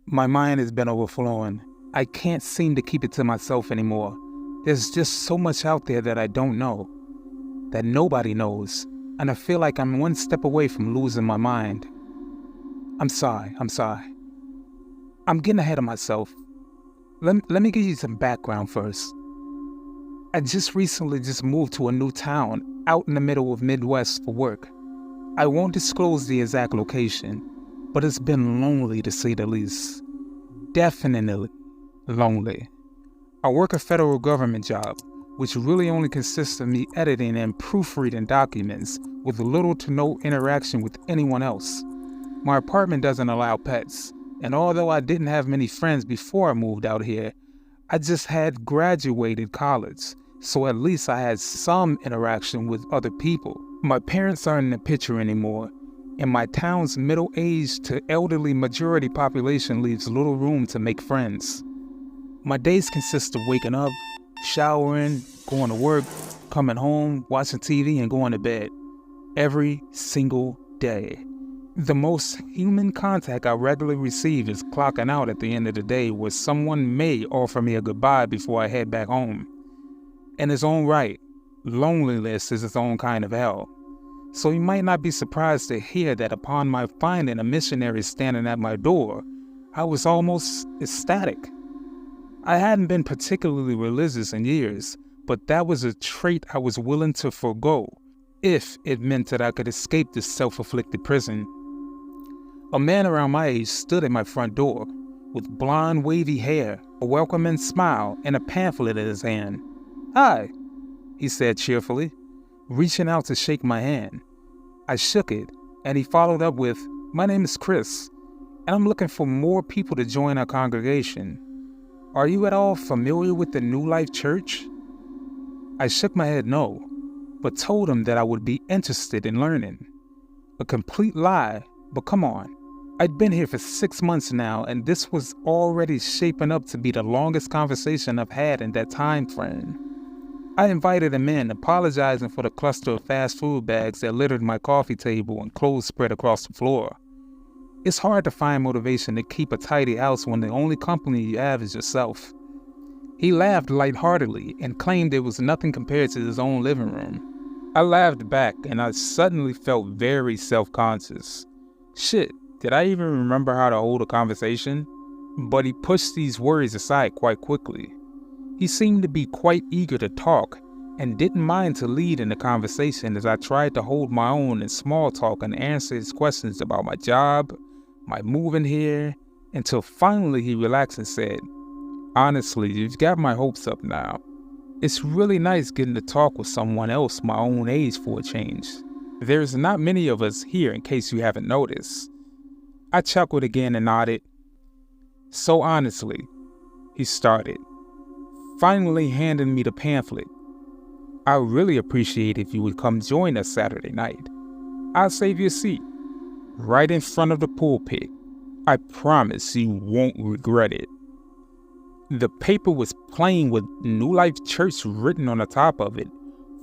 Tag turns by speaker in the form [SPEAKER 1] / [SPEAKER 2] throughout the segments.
[SPEAKER 1] My mind has been overflowing. I can't seem to keep it to myself anymore. There's just so much out there that I don't know, that nobody knows, and I feel like I'm one step away from losing my mind. I'm sorry. I'm getting ahead of myself. Let me give you some background first. I just recently moved to a new town out in the middle of Midwest for work. I won't disclose the exact location, but it's been lonely to say the least. Definitely lonely. I work a federal government job, which really only consists of me editing and proofreading documents with little to no interaction with anyone else. My apartment doesn't allow pets, and although I didn't have many friends before I moved out here, I just had graduated college, so at least I had some interaction with other people. My parents aren't in the picture anymore, and my town's middle-aged to elderly majority population leaves little room to make friends. My days consist of waking up, showering, going to work, coming home, watching TV, and going to bed. Every single day. The most human contact I regularly receive is clocking out at the end of the day, where someone may offer me a goodbye before I head back home. In its own right, loneliness is its own kind of hell. So you might not be surprised to hear that upon my finding a missionary standing at my door, I was almost ecstatic. I hadn't been particularly religious in years, but that was a trait I was willing to forego if it meant that I could escape this self-afflicted prison. A man around my age stood at my front door with blonde, wavy hair, a welcoming smile, and a pamphlet in his hand. "Hi," he said cheerfully, reaching out to shake my hand. I shook it, and he followed up with, "My name is Chris, and I'm looking for more people to join our congregation. Are you at all familiar with the New Life Church?" I shook my head no, but told him that I would be interested in learning. A complete lie, but come on. I'd been here for 6 months now, and this was already shaping up to be the longest conversation I've had in that time frame. I invited him in, apologizing for the cluster of fast food bags that littered my coffee table and clothes spread across the floor. It's hard to find motivation to keep a tidy house when the only company you have is yourself. He laughed lightheartedly and claimed it was nothing compared to his own living room. I laughed back, and I suddenly felt very self-conscious. Shit, did I even remember how to hold a conversation? But he pushed these worries aside quite quickly. He seemed to be quite eager to talk and didn't mind to lead in the conversation as I tried to hold my own in small talk and answer his questions about my job, my moving here, until finally he relaxed and said, "Honestly, you've got my hopes up now. It's really nice getting to talk with someone else my own age for a change. There's not many of us here in case you haven't noticed." I chuckled again and nodded. "So honestly," he started, finally handing me the pamphlet, "I really appreciate if you would come join us Saturday night. I'll save you a seat, right in front of the pulpit. I promise you won't regret it." The paper was plain with New Life Church written on the top of it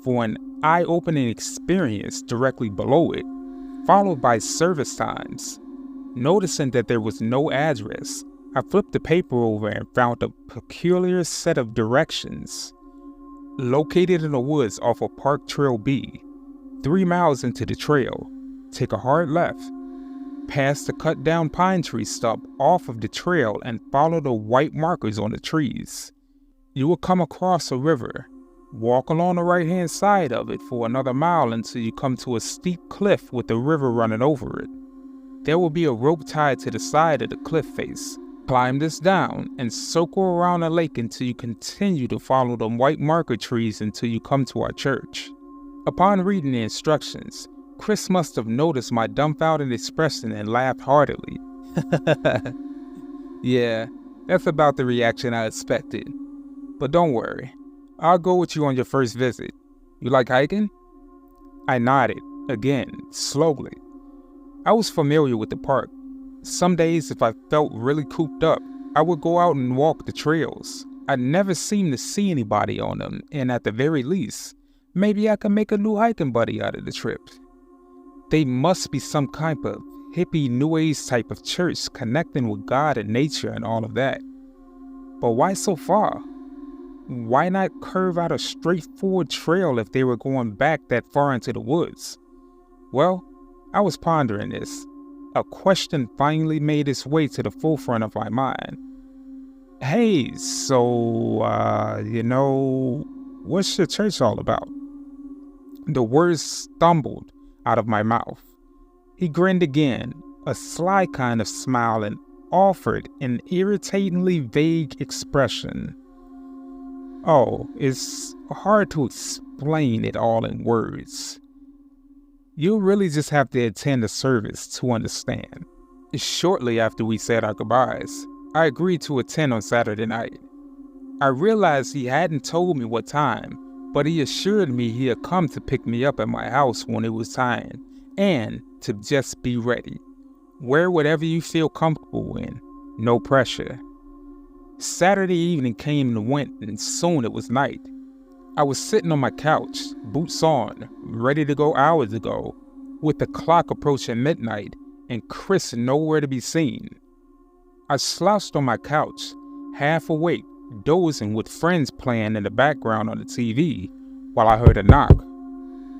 [SPEAKER 1] for an eye-opening experience directly below it, followed by service times. Noticing that there was no address, I flipped the paper over and found a peculiar set of directions. Located in the woods off of Park Trail B, 3 miles into the trail, take a hard left, past the cut-down pine tree stump off of the trail and follow the white markers on the trees. You will come across a river. Walk along the right-hand side of it for another mile until you come to a steep cliff with the river running over it. There will be a rope tied to the side of the cliff face. Climb this down and circle around the lake until you continue to follow the white marker trees until you come to our church. Upon reading the instructions, Chris must have noticed my dumbfounded expression and laughed heartily. "Yeah, that's about the reaction I expected. But don't worry, I'll go with you on your first visit. You like hiking?" I nodded, again, slowly. I was familiar with the park. Some days, if I felt really cooped up, I would go out and walk the trails. I never seemed to see anybody on them, and at the very least, maybe I could make a new hiking buddy out of the trip. They must be some kind of hippie New Age type of church connecting with God and nature and all of that. But why so far? Why not curve out a straightforward trail if they were going back that far into the woods? Well, I was pondering this. A question finally made its way to the forefront of my mind. Hey, so, what's your church all about? The words stumbled out of my mouth. He grinned again, a sly kind of smile, and offered an irritatingly vague expression. Oh, it's hard to explain it all in words. You'll really just have to attend the service to understand. Shortly after we said our goodbyes, I agreed to attend on Saturday night. I realized he hadn't told me what time, but he assured me he had come to pick me up at my house when it was time, and to just be ready. Wear whatever you feel comfortable in, no pressure. Saturday evening came and went, and soon it was night. I was sitting on my couch, boots on, ready to go hours ago, with the clock approaching midnight and Chris nowhere to be seen. I slouched on my couch, half awake, dozing with friends playing in the background on the TV, while I heard a knock.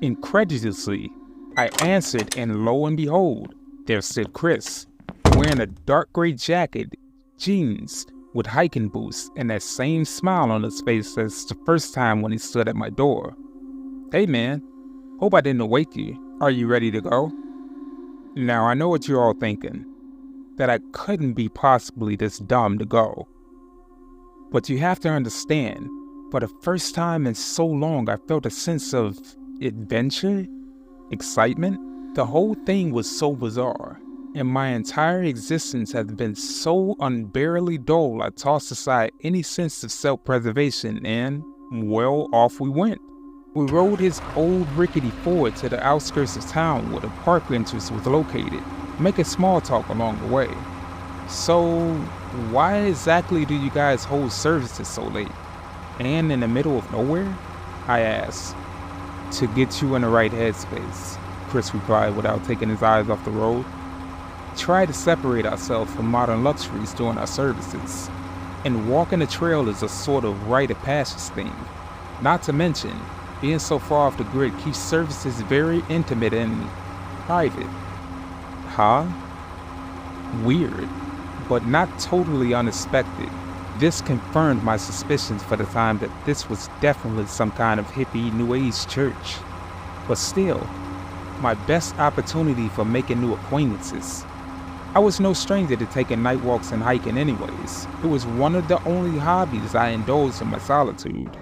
[SPEAKER 1] Incredulously, I answered, and lo and behold, there stood Chris, wearing a dark gray jacket, jeans, with hiking boots, and that same smile on his face as the first time when he stood at my door. Hey man, hope I didn't awake you. Are you ready to go? Now I know what you're all thinking, that I couldn't be possibly this dumb to go. But you have to understand, for the first time in so long I felt a sense of adventure, excitement. The whole thing was so bizarre, and my entire existence has been so unbearably dull I tossed aside any sense of self-preservation and, well, off we went. We rode his old rickety Ford to the outskirts of town where the park entrance was located, making small talk along the way. So, why exactly do you guys hold services so late? And in the middle of nowhere? I asked. To get you in the right headspace, Chris replied without taking his eyes off the road. Try to separate ourselves from modern luxuries during our services, and walking the trail is a sort of rite of passage thing. Not to mention, being so far off the grid keeps services very intimate and private. Huh? Weird, but not totally unexpected. This confirmed my suspicions for the time that this was definitely some kind of hippie New Age church. But still, my best opportunity for making new acquaintances. I was no stranger to taking night walks and hiking anyways. It was one of the only hobbies I indulged in my solitude.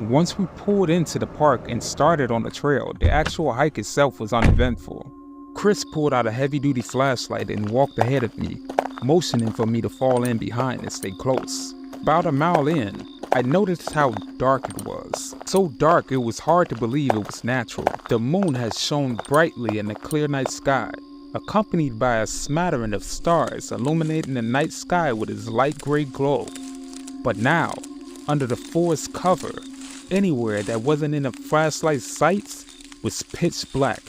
[SPEAKER 1] Once we pulled into the park and started on the trail, the actual hike itself was uneventful. Chris pulled out a heavy-duty flashlight and walked ahead of me, motioning for me to fall in behind and stay close. About a mile in, I noticed how dark it was. So dark it was hard to believe it was natural. The moon had shone brightly in the clear night sky, accompanied by a smattering of stars illuminating the night sky with its light gray glow. But now, under the forest cover, anywhere that wasn't in a flashlight's sights was pitch black.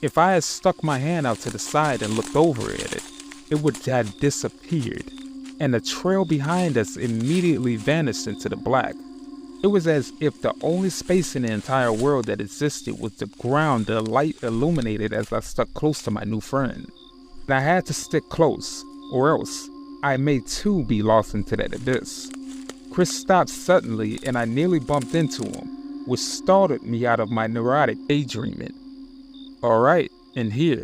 [SPEAKER 1] If I had stuck my hand out to the side and looked over at it, it would have disappeared, and the trail behind us immediately vanished into the black. It was as if the only space in the entire world that existed was the ground the light illuminated as I stuck close to my new friend. And I had to stick close, or else I may too be lost into that abyss. Chris stopped suddenly and I nearly bumped into him, which startled me out of my neurotic daydreaming. Alright, in here,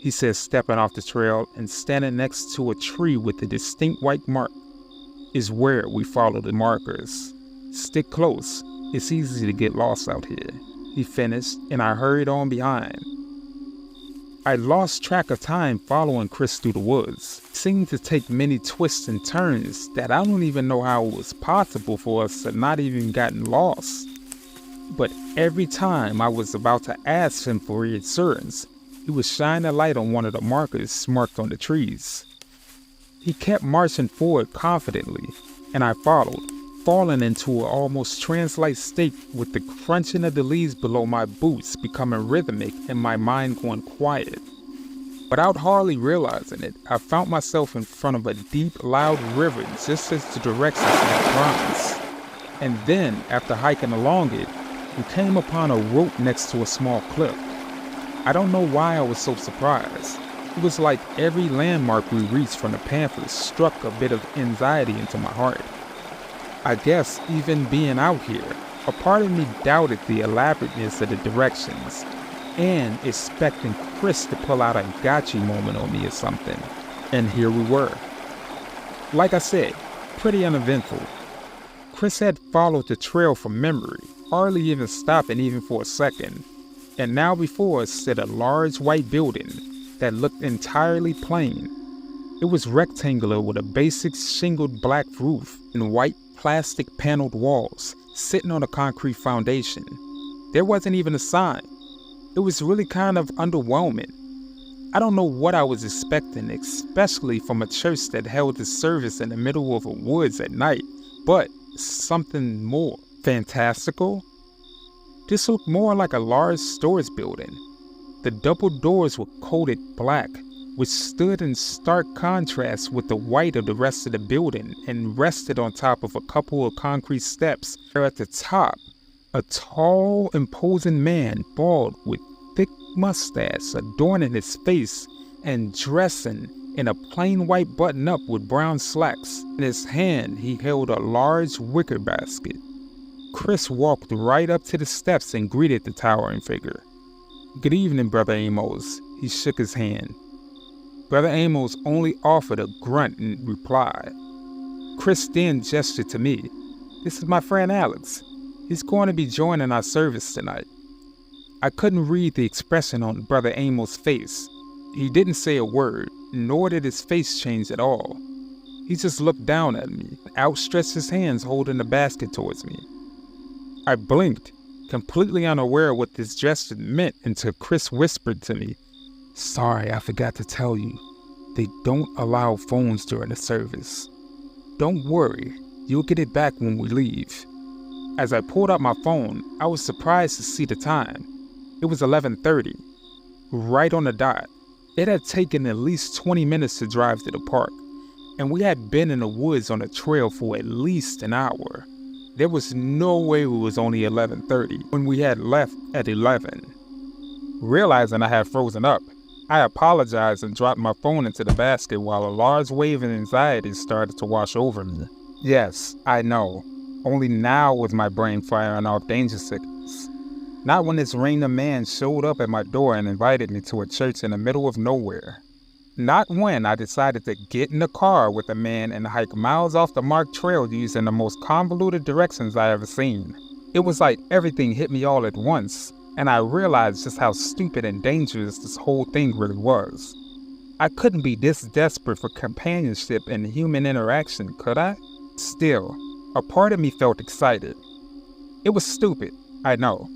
[SPEAKER 1] he said, stepping off the trail and standing next to a tree with a distinct white mark, is where we follow the markers. Stick close, it's easy to get lost out here, he finished, and I hurried on behind. I lost track of time following Chris through the woods. It seemed to take many twists and turns that I don't even know how it was possible for us to not even gotten lost. But every time I was about to ask him for reassurance, he would shine a light on one of the markers marked on the trees. He kept marching forward confidently, and I followed, falling into an almost trance-like state with the crunching of the leaves below my boots becoming rhythmic and my mind going quiet. Without hardly realizing it, I found myself in front of a deep, loud river just as the directions had promised. And then, after hiking along it, we came upon a rope next to a small cliff. I don't know why I was so surprised. It was like every landmark we reached from the pamphlet struck a bit of anxiety into my heart. I guess even being out here, a part of me doubted the elaborateness of the directions and expecting Chris to pull out a gotcha moment on me or something. And here we were. Like I said, pretty uneventful. Chris had followed the trail from memory, hardly even stopping even for a second. And now before us stood a large white building that looked entirely plain. It was rectangular with a basic shingled black roof and white plastic paneled walls sitting on a concrete foundation. There wasn't even a sign. It was really kind of underwhelming. I don't know what I was expecting, especially from a church that held its service in the middle of the woods at night, but something more fantastical. This looked more like a large storage building. The double doors were coated black, which stood in stark contrast with the white of the rest of the building and rested on top of a couple of concrete steps. There at the top, a tall, imposing man, bald with thick mustache adorning his face and dressing in a plain white button-up with brown slacks. In his hand, he held a large wicker basket. Chris walked right up to the steps and greeted the towering figure. "Good evening, Brother Amos." He shook his hand. Brother Amos only offered a grunt in reply. Chris then gestured to me. "This is my friend Alex. He's going to be joining our service tonight." I couldn't read the expression on Brother Amos' face. He didn't say a word, nor did his face change at all. He just looked down at me, outstretched his hands holding the basket towards me. I blinked, completely unaware of what this gesture meant until Chris whispered to me, "Sorry, I forgot to tell you. They don't allow phones during the service. Don't worry, you'll get it back when we leave." As I pulled out my phone, I was surprised to see the time. It was 11:30, right on the dot. It had taken at least 20 minutes to drive to the park, and we had been in the woods on the trail for at least an hour. There was no way it was only 11:30 when we had left at 11. Realizing I had frozen up, I apologized and dropped my phone into the basket while a large wave of anxiety started to wash over me. Yes, I know. Only now was my brain firing off danger signals. Not when this random man showed up at my door and invited me to a church in the middle of nowhere. Not when I decided to get in the car with a man and hike miles off the marked trail using the most convoluted directions I ever seen. It was like everything hit me all at once, and I realized just how stupid and dangerous this whole thing really was. I couldn't be this desperate for companionship and human interaction, could I? Still, a part of me felt excited. It was stupid, I know.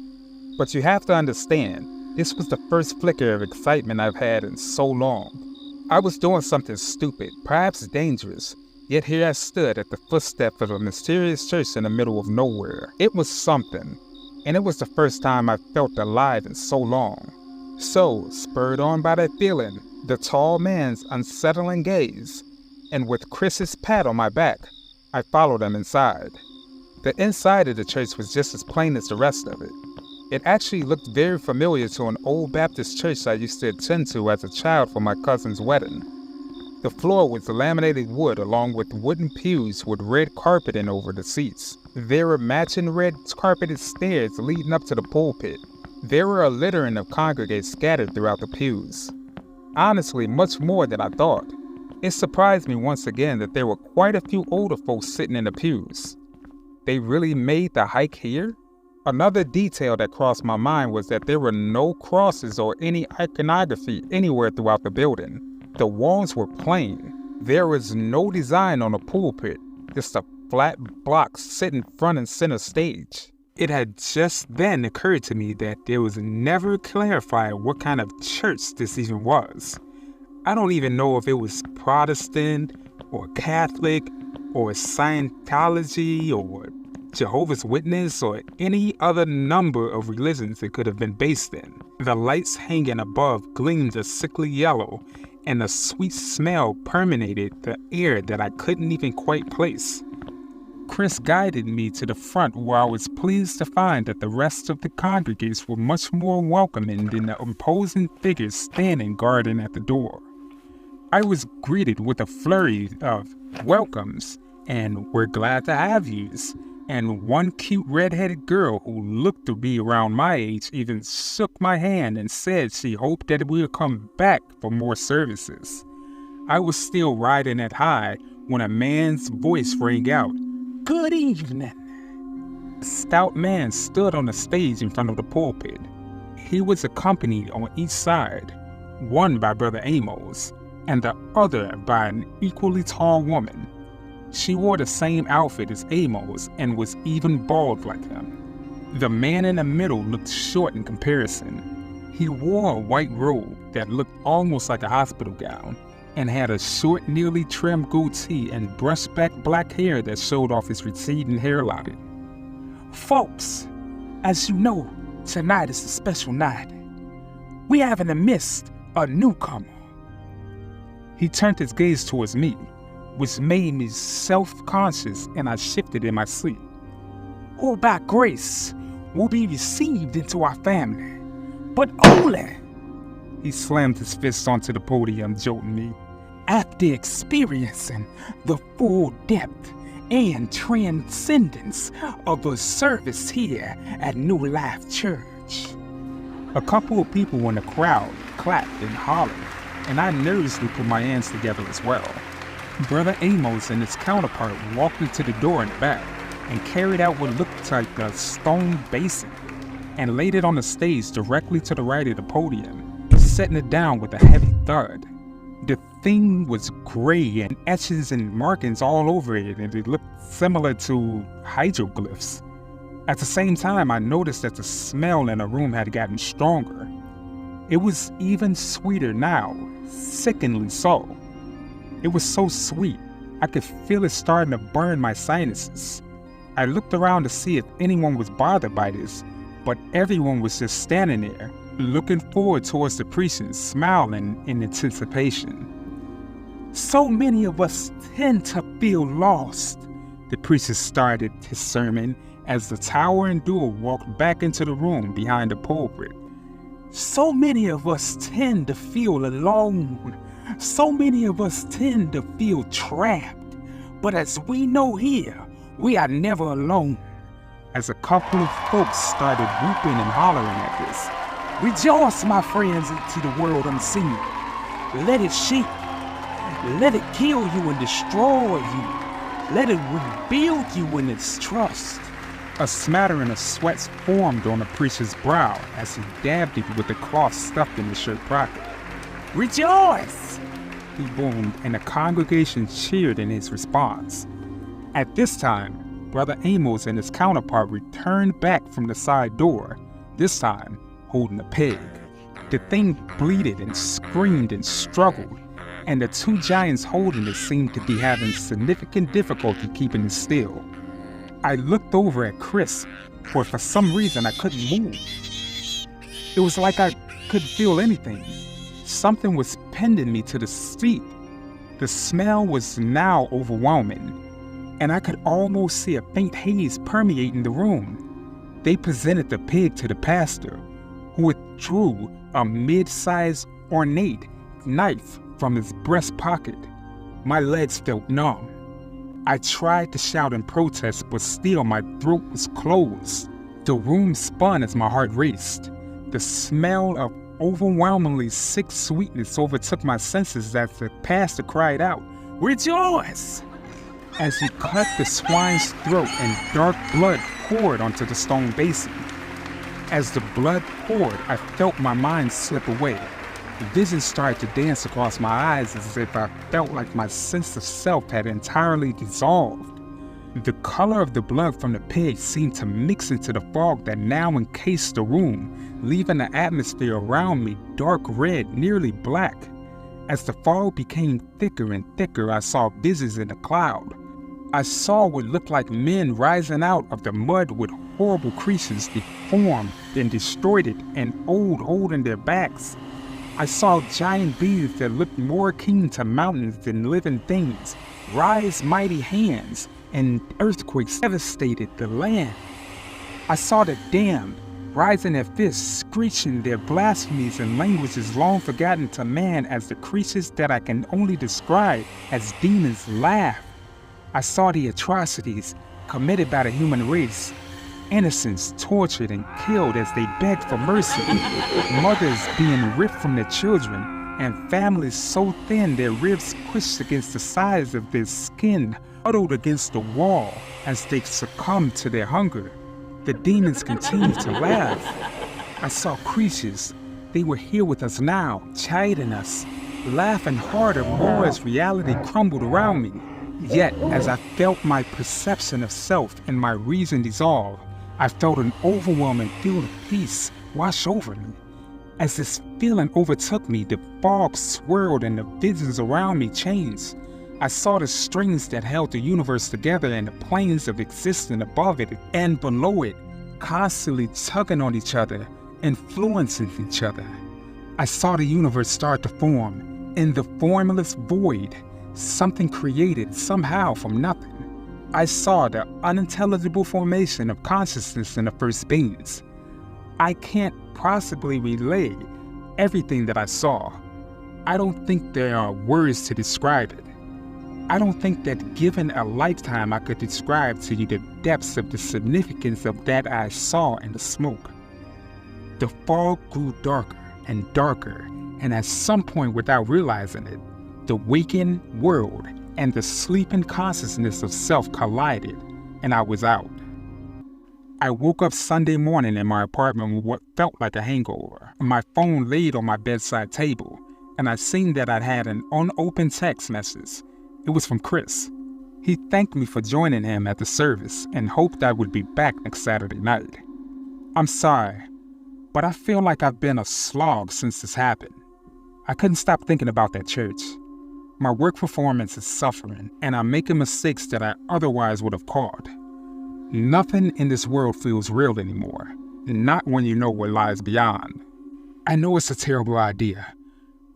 [SPEAKER 1] But you have to understand, this was the first flicker of excitement I've had in so long. I was doing something stupid, perhaps dangerous, yet here I stood at the footstep of a mysterious church in the middle of nowhere. It was something, and it was the first time I felt alive in so long. So, spurred on by that feeling, the tall man's unsettling gaze, and with Chris's pat on my back, I followed him inside. The inside of the church was just as plain as the rest of it. It actually looked very familiar to an old Baptist church I used to attend to as a child for my cousin's wedding. The floor was laminated wood along with wooden pews with red carpeting over the seats. There were matching red carpeted stairs leading up to the pulpit. There were a littering of congregants scattered throughout the pews. Honestly, much more than I thought. It surprised me once again that there were quite a few older folks sitting in the pews. They really made the hike here? Another detail that crossed my mind was that there were no crosses or any iconography anywhere throughout the building. The walls were plain. There was no design on the pulpit, just a flat block sitting front and center stage. It had just then occurred to me that there was never clarified what kind of church this even was. I don't even know if it was Protestant or Catholic or Scientology or Jehovah's Witness or any other number of religions it could have been based in. The lights hanging above gleamed a sickly yellow, and a sweet smell permeated the air that I couldn't even quite place. Chris guided me to the front, where I was pleased to find that the rest of the congregants were much more welcoming than the imposing figures standing guarding at the door. I was greeted with a flurry of welcomes and "we're glad to have yous," and one cute red-headed girl who looked to be around my age even shook my hand and said she hoped that we would come back for more services. I was still riding at high when a man's voice rang out, "Good evening." A stout man stood on the stage in front of the pulpit. He was accompanied on each side, one by Brother Amos, and the other by an equally tall woman. She wore the same outfit as Amos and was even bald like him. The man in the middle looked short in comparison. He wore a white robe that looked almost like a hospital gown, and had a short, nearly trimmed goatee and brushed back black hair that showed off his receding hairline. "Folks, as you know, tonight is a special night. We have in the midst a newcomer." He turned his gaze towards me, which made me self-conscious, and I shifted in my seat. "Who by grace will be received into our family, but only," he slammed his fist onto the podium, jolting me, "after experiencing the full depth and transcendence of a service here at New Life Church." A couple of people in the crowd clapped and hollered, and I nervously put my hands together as well. Brother Amos and his counterpart walked into the door in the back and carried out what looked like a stone basin and laid it on the stage directly to the right of the podium, setting it down with a heavy thud. The thing was gray and etchings and markings all over it, and it looked similar to hieroglyphs. At the same time, I noticed that the smell in the room had gotten stronger. It was even sweeter now, sickeningly so. It was so sweet, I could feel it starting to burn my sinuses. I looked around to see if anyone was bothered by this, but everyone was just standing there, looking forward towards the preaching, smiling in anticipation. "So many of us tend to feel lost," the preacher started his sermon as the towering duo walked back into the room behind the pulpit. "So many of us tend to feel alone. So many of us tend to feel trapped. But as we know here, we are never alone." As a couple of folks started whooping and hollering at this, "Rejoice, my friends, into the world unseen. Let it shake. Let it kill you and destroy you. Let it rebuild you in its trust." A smattering of sweat formed on the preacher's brow as he dabbed it with the cloth stuffed in his shirt pocket. "Rejoice!" he boomed, and the congregation cheered in his response. At this time, Brother Amos and his counterpart returned back from the side door, this time holding a pig. The thing bleated and screamed and struggled, and the two giants holding it seemed to be having significant difficulty keeping it still. I looked over at Chris, for some reason I couldn't move. It was like I couldn't feel anything. Something was pinning me to the seat. The smell was now overwhelming, and I could almost see a faint haze permeating the room. They presented the pig to the pastor, who withdrew a mid-sized ornate knife from his breast pocket. My legs felt numb. I tried to shout in protest, but still my throat was closed. The room spun as my heart raced. The smell of overwhelmingly sick sweetness overtook my senses as the pastor cried out, "Rejoice!" as he cut the swine's throat and dark blood poured onto the stone basin. As the blood poured, I felt my mind slip away. The vision started to dance across my eyes as if I felt like my sense of self had entirely dissolved. The color of the blood from the pig seemed to mix into the fog that now encased the room, leaving the atmosphere around me dark red, nearly black. As the fog became thicker and thicker, I saw visions in the cloud. I saw what looked like men rising out of the mud with horrible creatures deformed and destroyed it and old holding their backs. I saw giant beings that looked more akin to mountains than living things, rise mighty hands, and earthquakes devastated the land. I saw the damned rising their fists, screeching their blasphemies in languages long forgotten to man as the creatures that I can only describe as demons laugh. I saw the atrocities committed by the human race, innocents tortured and killed as they begged for mercy, mothers being ripped from their children, and families so thin their ribs pushed against the sides of their skin, huddled against the wall as they succumbed to their hunger. The demons continued to laugh. I saw creatures. They were here with us now, chiding us, laughing harder more as reality crumbled around me. Yet, as I felt my perception of self and my reason dissolve, I felt an overwhelming feeling of peace wash over me. As this feeling overtook me, the fog swirled and the visions around me changed. I saw the strings that held the universe together and the planes of existence above it and below it, constantly tugging on each other, influencing each other. I saw the universe start to form in the formless void, something created somehow from nothing. I saw the unintelligible formation of consciousness in the first beings. I can't possibly relay everything that I saw. I don't think there are words to describe it. I don't think that given a lifetime I could describe to you the depths of the significance of that I saw in the smoke. The fog grew darker and darker, and at some point without realizing it, the waking world and the sleeping consciousness of self collided, and I was out. I woke up Sunday morning in my apartment with what felt like a hangover. My phone laid on my bedside table, and I seen that I'd had an unopened text message. It was from Chris. He thanked me for joining him at the service and hoped I would be back next Saturday night. I'm sorry, but I feel like I've been a slog since this happened. I couldn't stop thinking about that church. My work performance is suffering, and I'm making mistakes that I otherwise would have caught. Nothing in this world feels real anymore, not when you know what lies beyond. I know it's a terrible idea,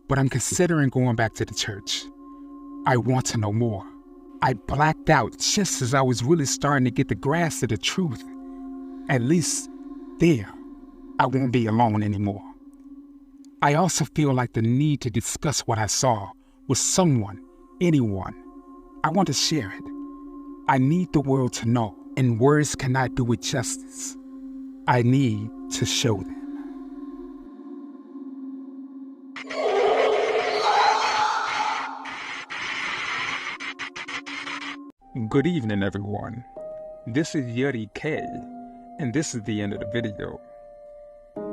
[SPEAKER 1] but I'm considering going back to the church. I want to know more. I blacked out just as I was really starting to get the grasp of the truth. At least, there, I won't be alone anymore. I also feel like the need to discuss what I saw with someone, anyone. I want to share it. I need the world to know, and words cannot do it justice. I need to show them. Good evening, everyone. This is Yuri K, and this is the end of the video.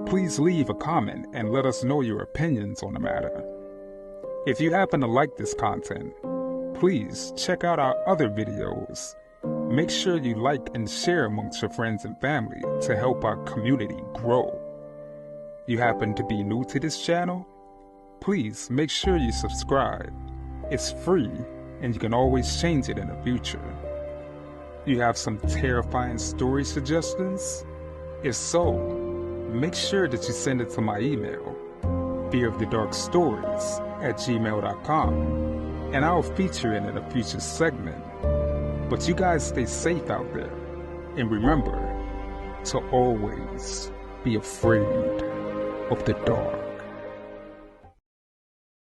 [SPEAKER 1] Please leave a comment and let us know your opinions on the matter. If you happen to like this content, please check out our other videos. Make sure you like and share amongst your friends and family to help our community grow. You happen to be new to this channel? Please make sure you subscribe. It's free, and you can always change it in the future. You have some terrifying story suggestions? If so, make sure that you send it to my email, fearofthedarkstories@gmail.com, and I'll feature it in a future segment. But you guys stay safe out there, and remember to always be afraid of the dark.